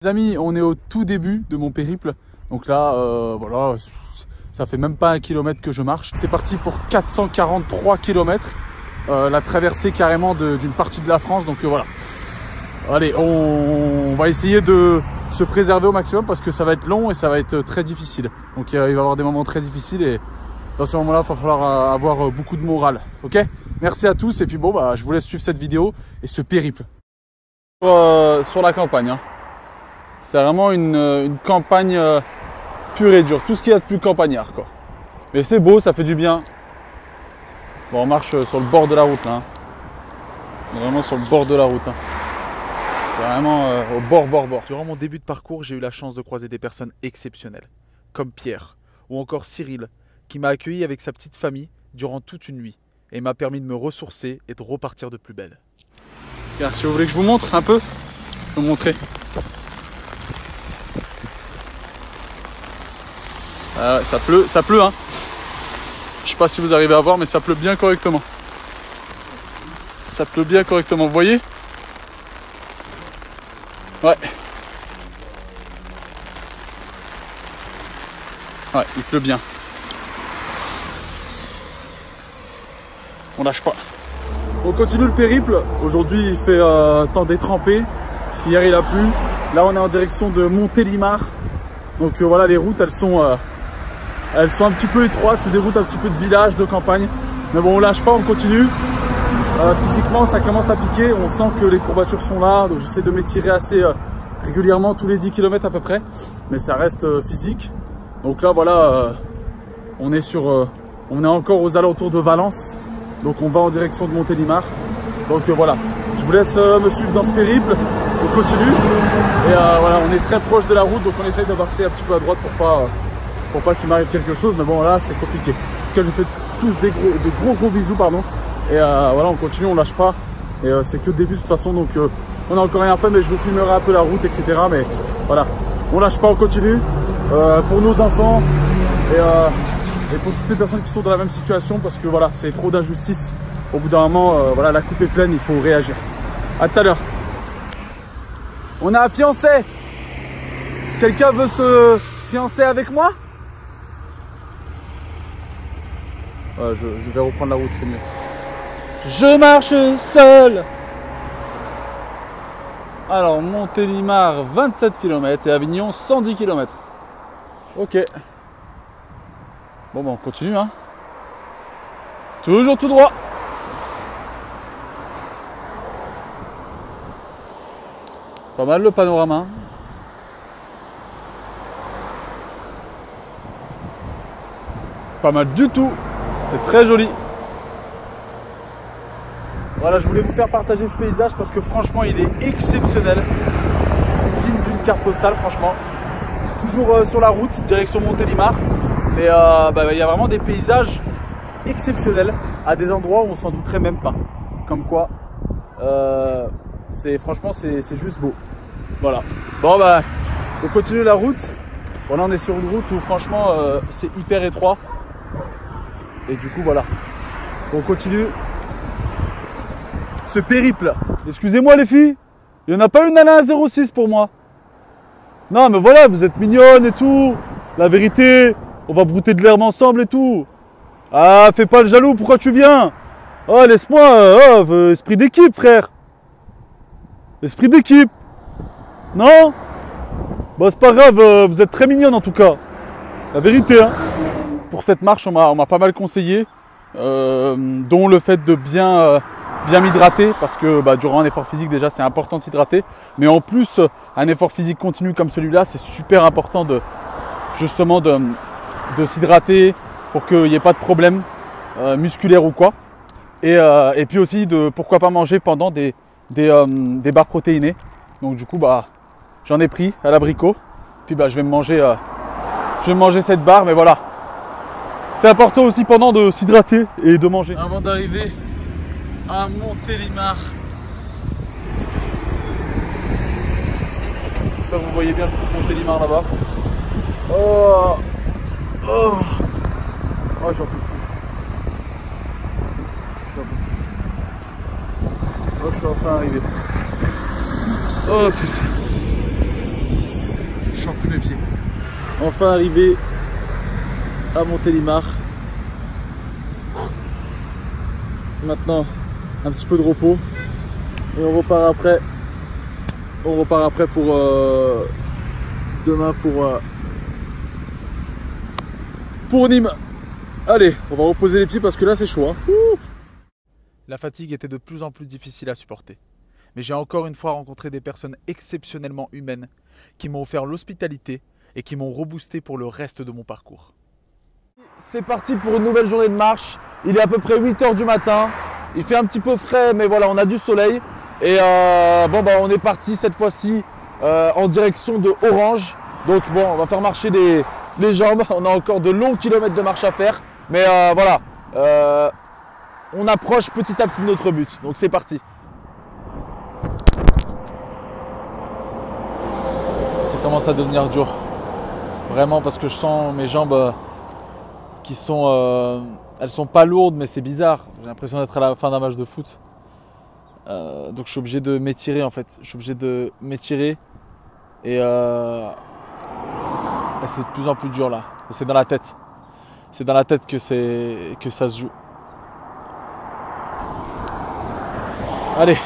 Les amis, on est au tout début de mon périple. Donc là, voilà, ça fait même pas 1 kilomètre que je marche. C'est parti pour 443 km. La traversée carrément d'une partie de la France. Donc voilà. Allez, on va essayer de se préserver au maximum parce que ça va être long et ça va être très difficile. Donc il va y avoir des moments très difficiles et dans ces moments-là, il va falloir avoir beaucoup de morale. Ok? Merci à tous et puis bon, bah, je vous laisse suivre cette vidéo et ce périple. Sur la campagne, hein. C'est vraiment une campagne pure et dure. Tout ce qu'il y a de plus campagnard, quoi. Mais c'est beau, ça fait du bien. Bon, on marche sur le bord de la route, là. Hein. On est vraiment sur le bord de la route. Hein. C'est vraiment au bord. Durant mon début de parcours, j'ai eu la chance de croiser des personnes exceptionnelles, comme Pierre ou encore Cyril, qui m'a accueilli avec sa petite famille durant toute une nuit et m'a permis de me ressourcer et de repartir de plus belle. Regarde, si vous voulez que je vous montre un peu, je vais vous montrer. Ça pleut, hein. Je sais pas si vous arrivez à voir, mais ça pleut bien correctement. Ça pleut bien correctement, vous voyez? Ouais. Ouais, il pleut bien. On lâche pas. On continue le périple. Aujourd'hui, il fait temps d'étremper. Parce qu'hier, il a plu. Là, on est en direction de Montélimar. Donc voilà, les routes, elles sont un petit peu étroites. C'est des routes un petit peu de village, de campagne. Mais bon, on lâche pas, on continue. Physiquement, ça commence à piquer. On sent que les courbatures sont là. Donc j'essaie de m'étirer assez régulièrement, tous les 10 km à peu près. Mais ça reste physique. Donc là, voilà, on est encore aux alentours de Valence. Donc on va en direction de Montélimar. Donc voilà, je vous laisse me suivre dans ce périple. On continue. Et voilà, on est très proche de la route. Donc on essaye d'avancer un petit peu à droite pour pas qu'il m'arrive quelque chose. Mais bon, là, c'est compliqué. En tout cas, je vous fais tous des gros bisous, pardon. Et voilà, on continue, on lâche pas. Et c'est que le début de toute façon. Donc on n'a encore rien fait, mais je vous filmerai un peu la route, etc. Mais voilà, on lâche pas, on continue. Pour nos enfants et pour toutes les personnes qui sont dans la même situation, parce que voilà, c'est trop d'injustice. Au bout d'un moment, voilà, la coupe est pleine, il faut réagir. À tout à l'heure. On a un fiancé. Quelqu'un veut se fiancer avec moi? Je vais reprendre la route, c'est mieux. Je marche seul. Alors, Montélimar, 27 km et Avignon, 110 km. Ok. Bon, on continue, hein. Toujours tout droit. Pas mal le panorama. Pas mal du tout. C'est très joli. Voilà, je voulais vous faire partager ce paysage parce que franchement, il est exceptionnel. Digne d'une carte postale, franchement. Toujours sur la route, direction Montélimar. Mais il y a vraiment des paysages exceptionnels à des endroits où on s'en douterait même pas. Comme quoi, franchement, c'est juste beau. Voilà. Bon, on continue la route. Bon, là, on est sur une route où franchement, c'est hyper étroit. Et du coup, voilà. On continue ce périple. Excusez-moi, les filles. Il n'y en a pas une nana à 0,6 pour moi. Non, mais voilà, vous êtes mignonnes et tout. La vérité, on va brouter de l'herbe ensemble et tout. Ah, fais pas le jaloux, pourquoi tu viens? Oh, laisse-moi, esprit d'équipe, frère. Esprit d'équipe. Non? Bon, c'est pas grave, vous êtes très mignonne en tout cas. La vérité, hein. Pour cette marche, on m'a pas mal conseillé, dont le fait de bien m'hydrater, parce que durant un effort physique, déjà, c'est important de s'hydrater. Mais en plus, un effort physique continu comme celui-là, c'est super important de s'hydrater pour qu'il n'y ait pas de problème musculaire ou quoi. Et puis aussi, pourquoi pas manger pendant des barres protéinées. Donc du coup, j'en ai pris à l'abricot. Puis je vais me manger cette barre, mais voilà. C'est important aussi pendant de s'hydrater et de manger. Avant d'arriver à Montélimar. Là, vous voyez bien Montélimar là-bas. Oh, j'en peux plus. Oh, je suis enfin arrivé. Oh putain. sens plus mes pieds. Enfin arrivé à Montélimar. Maintenant, un petit peu de repos. Et on repart après. On repart après pour demain pour Nîmes. Allez, on va reposer les pieds parce que là c'est chaud. Hein. La fatigue était de plus en plus difficile à supporter. Mais j'ai encore une fois rencontré des personnes exceptionnellement humaines qui m'ont offert l'hospitalité et qui m'ont reboosté pour le reste de mon parcours. C'est parti pour une nouvelle journée de marche. Il est à peu près 8 h du matin. Il fait un petit peu frais, mais voilà, on a du soleil. Et on est parti cette fois-ci en direction de Orange. Donc bon, on va faire marcher les jambes. On a encore de longs kilomètres de marche à faire. Mais voilà, on approche petit à petit de notre but. Donc c'est parti. Ça commence à devenir dur. Vraiment parce que je sens mes jambes qui sont... elles sont pas lourdes mais c'est bizarre. J'ai l'impression d'être à la fin d'un match de foot. Donc je suis obligé de m'étirer en fait. Je suis obligé de m'étirer. Et c'est de plus en plus dur là. C'est dans la tête. C'est dans la tête que ça se joue. Allez.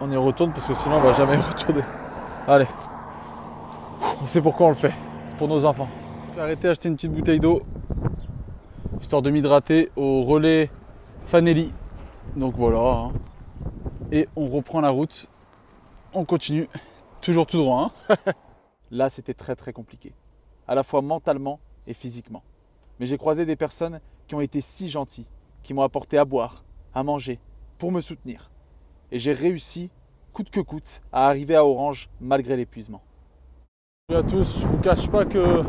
On y retourne parce que sinon on va jamais y retourner. Allez. On sait pourquoi on le fait. C'est pour nos enfants. J'ai arrêté d'acheter une petite bouteille d'eau. Histoire de m'hydrater au relais Fanelli. Donc voilà. Hein. Et on reprend la route. On continue. Toujours tout droit. Hein. Là c'était très très compliqué. À la fois mentalement et physiquement. Mais j'ai croisé des personnes qui ont été si gentilles, qui m'ont apporté à boire, à manger, pour me soutenir. Et j'ai réussi, coûte que coûte, à arriver à Orange malgré l'épuisement. Salut à tous, je ne vous cache pas que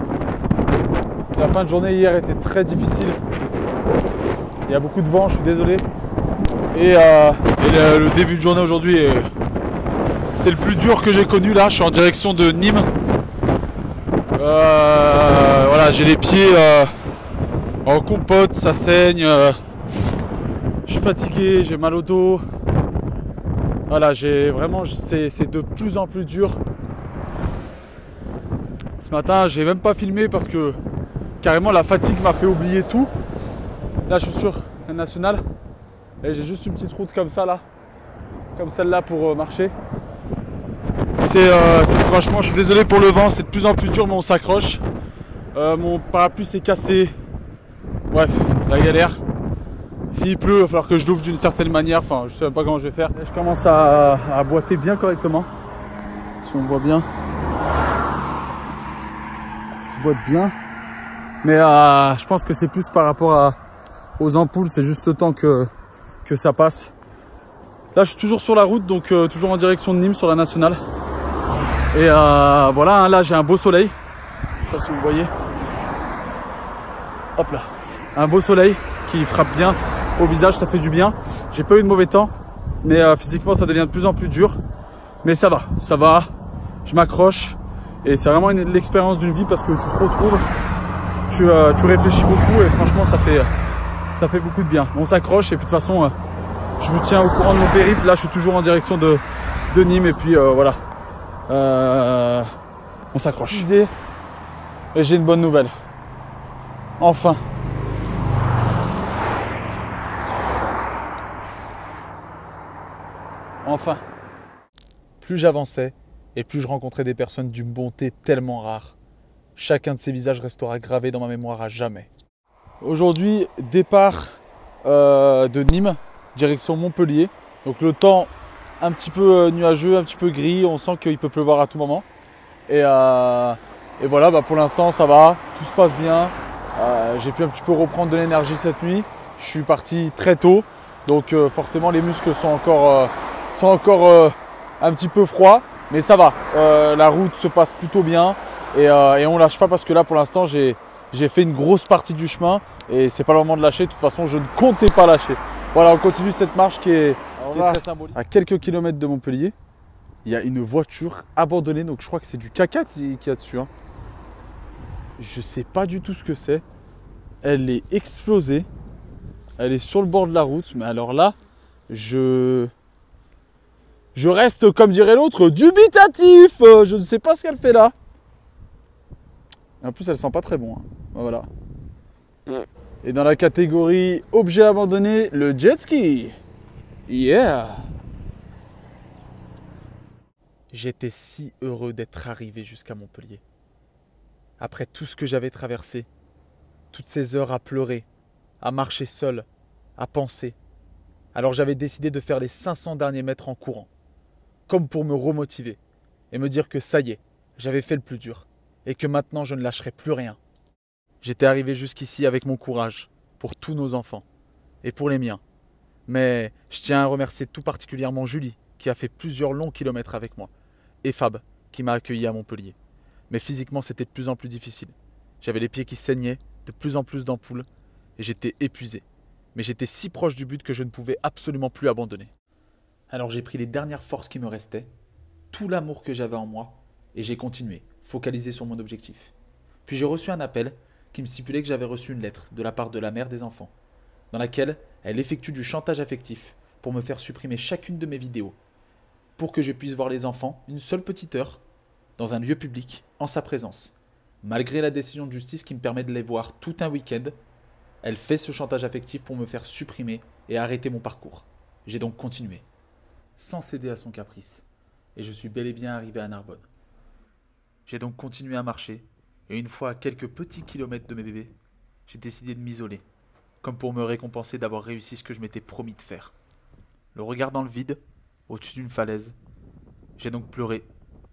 la fin de journée hier était très difficile. Il y a beaucoup de vent, je suis désolé. Et le début de journée aujourd'hui, c'est le plus dur que j'ai connu là. Je suis en direction de Nîmes. Voilà, j'ai les pieds en compote, ça saigne. Je suis fatigué, j'ai mal au dos. Voilà, c'est de plus en plus dur. Ce matin, j'ai même pas filmé parce que carrément la fatigue m'a fait oublier tout. Là, je suis sur la nationale et j'ai juste une petite route comme ça là, comme celle-là pour marcher. C'est franchement, je suis désolé pour le vent, c'est de plus en plus dur, mais on s'accroche. Mon parapluie s'est cassé. Bref, la galère. S'il pleut, il va falloir que je l'ouvre d'une certaine manière. Enfin, je sais même pas comment je vais faire. Et je commence à boiter bien correctement. Si on voit bien. Je boite bien. Mais je pense que c'est plus par rapport aux ampoules. C'est juste le temps que ça passe. Là, je suis toujours sur la route, donc toujours en direction de Nîmes sur la nationale. Et voilà, hein, là j'ai un beau soleil. Je sais pas si vous voyez. Hop là. Un beau soleil qui frappe bien au visage, ça fait du bien. J'ai pas eu de mauvais temps, mais physiquement ça devient de plus en plus dur. Mais ça va. Je m'accroche. Et c'est vraiment l'expérience d'une vie parce que tu te retrouves, tu réfléchis beaucoup et franchement ça fait beaucoup de bien. On s'accroche et puis de toute façon, je vous tiens au courant de mon périple. Là je suis toujours en direction de Nîmes et puis voilà. On s'accroche. Et j'ai une bonne nouvelle. Enfin. Enfin. Plus j'avançais et plus je rencontrais des personnes d'une bonté tellement rare. Chacun de ces visages restera gravé dans ma mémoire à jamais. Aujourd'hui, départ de Nîmes, direction Montpellier. Donc le temps un petit peu nuageux, un petit peu gris, on sent qu'il peut pleuvoir à tout moment. Et voilà, pour l'instant ça va, tout se passe bien. J'ai pu un petit peu reprendre de l'énergie cette nuit. Je suis parti très tôt, donc forcément les muscles sont encore un petit peu froids, mais ça va. La route se passe plutôt bien et on lâche pas parce que là pour l'instant j'ai fait une grosse partie du chemin et c'est pas le moment de lâcher. De toute façon, je ne comptais pas lâcher. Voilà, on continue cette marche qui est très symbolique. À quelques kilomètres de Montpellier, il y a une voiture abandonnée, donc je crois que c'est du caca qu'il y a dessus. Hein. Je sais pas du tout ce que c'est. Elle est explosée. Elle est sur le bord de la route, mais alors là, je Je reste, comme dirait l'autre, dubitatif. Je ne sais pas ce qu'elle fait là. En plus, elle sent pas très bon. Hein. Voilà. Et dans la catégorie objet abandonné, le jet ski. Yeah. J'étais si heureux d'être arrivé jusqu'à Montpellier. Après tout ce que j'avais traversé, toutes ces heures à pleurer, à marcher seul, à penser. Alors j'avais décidé de faire les 500 derniers mètres en courant, comme pour me remotiver et me dire que ça y est, j'avais fait le plus dur et que maintenant je ne lâcherai plus rien. J'étais arrivé jusqu'ici avec mon courage, pour tous nos enfants et pour les miens. Mais je tiens à remercier tout particulièrement Julie, qui a fait plusieurs longs kilomètres avec moi, et Fab, qui m'a accueilli à Montpellier. Mais physiquement, c'était de plus en plus difficile. J'avais les pieds qui saignaient, de plus en plus d'ampoules, et j'étais épuisé. Mais j'étais si proche du but que je ne pouvais absolument plus abandonner. Alors j'ai pris les dernières forces qui me restaient, tout l'amour que j'avais en moi, et j'ai continué, focalisé sur mon objectif. Puis j'ai reçu un appel qui me stipulait que j'avais reçu une lettre de la part de la mère des enfants, dans laquelle elle effectue du chantage affectif pour me faire supprimer chacune de mes vidéos, pour que je puisse voir les enfants une seule petite heure, dans un lieu public, en sa présence. Malgré la décision de justice qui me permet de les voir tout un week-end, elle fait ce chantage affectif pour me faire supprimer et arrêter mon parcours. J'ai donc continué, sans céder à son caprice, et je suis bel et bien arrivé à Narbonne. J'ai donc continué à marcher, et une fois à quelques petits kilomètres de mes bébés, j'ai décidé de m'isoler, comme pour me récompenser d'avoir réussi ce que je m'étais promis de faire. Le regard dans le vide, au-dessus d'une falaise, j'ai donc pleuré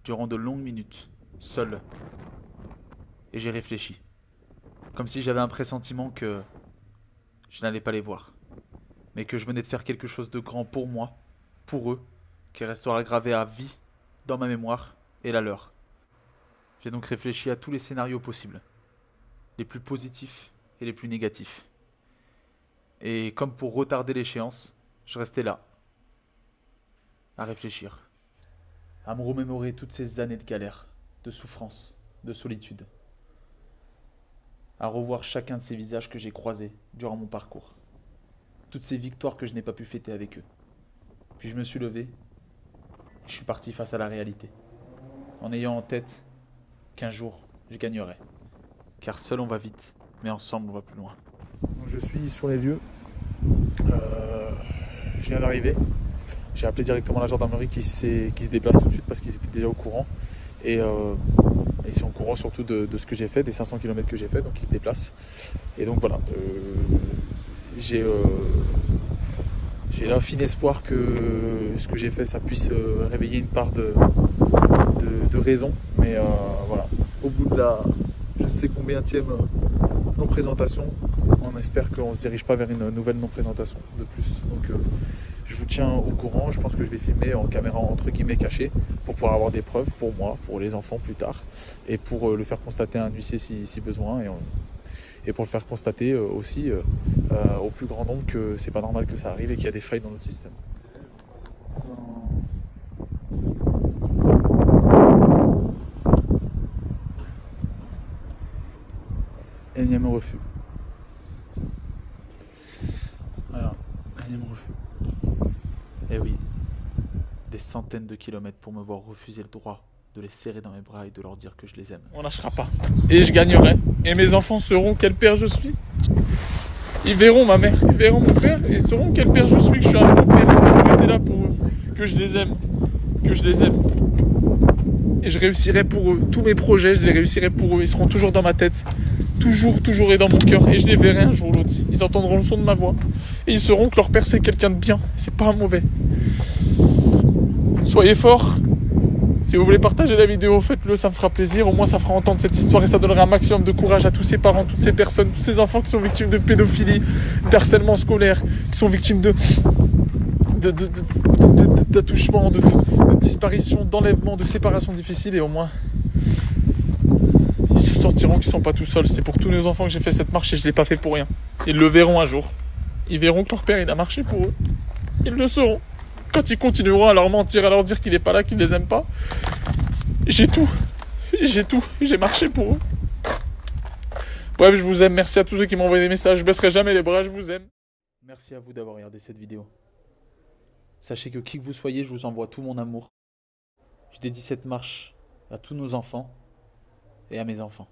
durant de longues minutes, seul. Et j'ai réfléchi, comme si j'avais un pressentiment que je n'allais pas les voir, mais que je venais de faire quelque chose de grand pour moi, pour eux, qui restera gravé à vie dans ma mémoire et la leur. J'ai donc réfléchi à tous les scénarios possibles, les plus positifs et les plus négatifs. Et comme pour retarder l'échéance, je restais là, à réfléchir, à me remémorer toutes ces années de galère, de souffrance, de solitude, à revoir chacun de ces visages que j'ai croisés durant mon parcours, toutes ces victoires que je n'ai pas pu fêter avec eux. Puis je me suis levé, et je suis parti face à la réalité, en ayant en tête qu'un jour, je gagnerai. Car seul on va vite, mais ensemble on va plus loin. Je suis sur les lieux. Je viens d'arriver. J'ai appelé directement la gendarmerie qui se déplace tout de suite parce qu'ils étaient déjà au courant. Et ils sont au courant surtout de ce que j'ai fait, des 500 km que j'ai fait, donc ils se déplacent. Et donc voilà, j'ai l'infini espoir que ce que j'ai fait, ça puisse réveiller une part de raison. Mais voilà, au bout de la je sais combienième non-présentation, on espère qu'on ne se dirige pas vers une nouvelle non-présentation de plus. Donc je vous tiens au courant, je pense que je vais filmer en caméra entre guillemets cachée pour pouvoir avoir des preuves pour moi, pour les enfants plus tard, et pour le faire constater à un huissier si besoin, et pour le faire constater aussi au plus grand nombre que c'est pas normal que ça arrive et qu'il y a des failles dans notre système. Énième refus. Voilà, énième refus. Eh oui, des centaines de kilomètres pour me voir refuser le droit de les serrer dans mes bras et de leur dire que je les aime. On lâchera pas. Et je gagnerai. Et mes enfants sauront quel père je suis. Ils verront ma mère, ils verront mon père et sauront quel père je suis, que je suis un bon père, que je vais être là pour eux, que je les aime, que je les aime. Et je réussirai pour eux. Tous mes projets, je les réussirai pour eux. Ils seront toujours dans ma tête. Toujours, toujours et dans mon cœur. Et je les verrai un jour ou l'autre. Ils entendront le son de ma voix. Et ils sauront que leur père c'est quelqu'un de bien. C'est pas un mauvais. Soyez forts. Si vous voulez partager la vidéo, faites-le, ça me fera plaisir. Au moins, ça fera entendre cette histoire et ça donnera un maximum de courage à tous ces parents, toutes ces personnes, tous ces enfants qui sont victimes de pédophilie, d'harcèlement scolaire, qui sont victimes d'attouchement, de disparition, d'enlèvement, de séparation difficile. Et au moins, ils se sentiront qu'ils ne sont pas tout seuls. C'est pour tous nos enfants que j'ai fait cette marche et je ne l'ai pas fait pour rien. Ils le verront un jour. Ils verront que leur père, il a marché pour eux. Ils le sauront. Quand ils continueront à leur mentir, à leur dire qu'il n'est pas là, qu'il ne les aime pas, j'ai tout. J'ai marché pour eux. Bref, je vous aime. Merci à tous ceux qui m'ont envoyé des messages. Je baisserai jamais les bras, je vous aime. Merci à vous d'avoir regardé cette vidéo. Sachez que qui que vous soyez, je vous envoie tout mon amour. Je dédie cette marche à tous nos enfants et à mes enfants.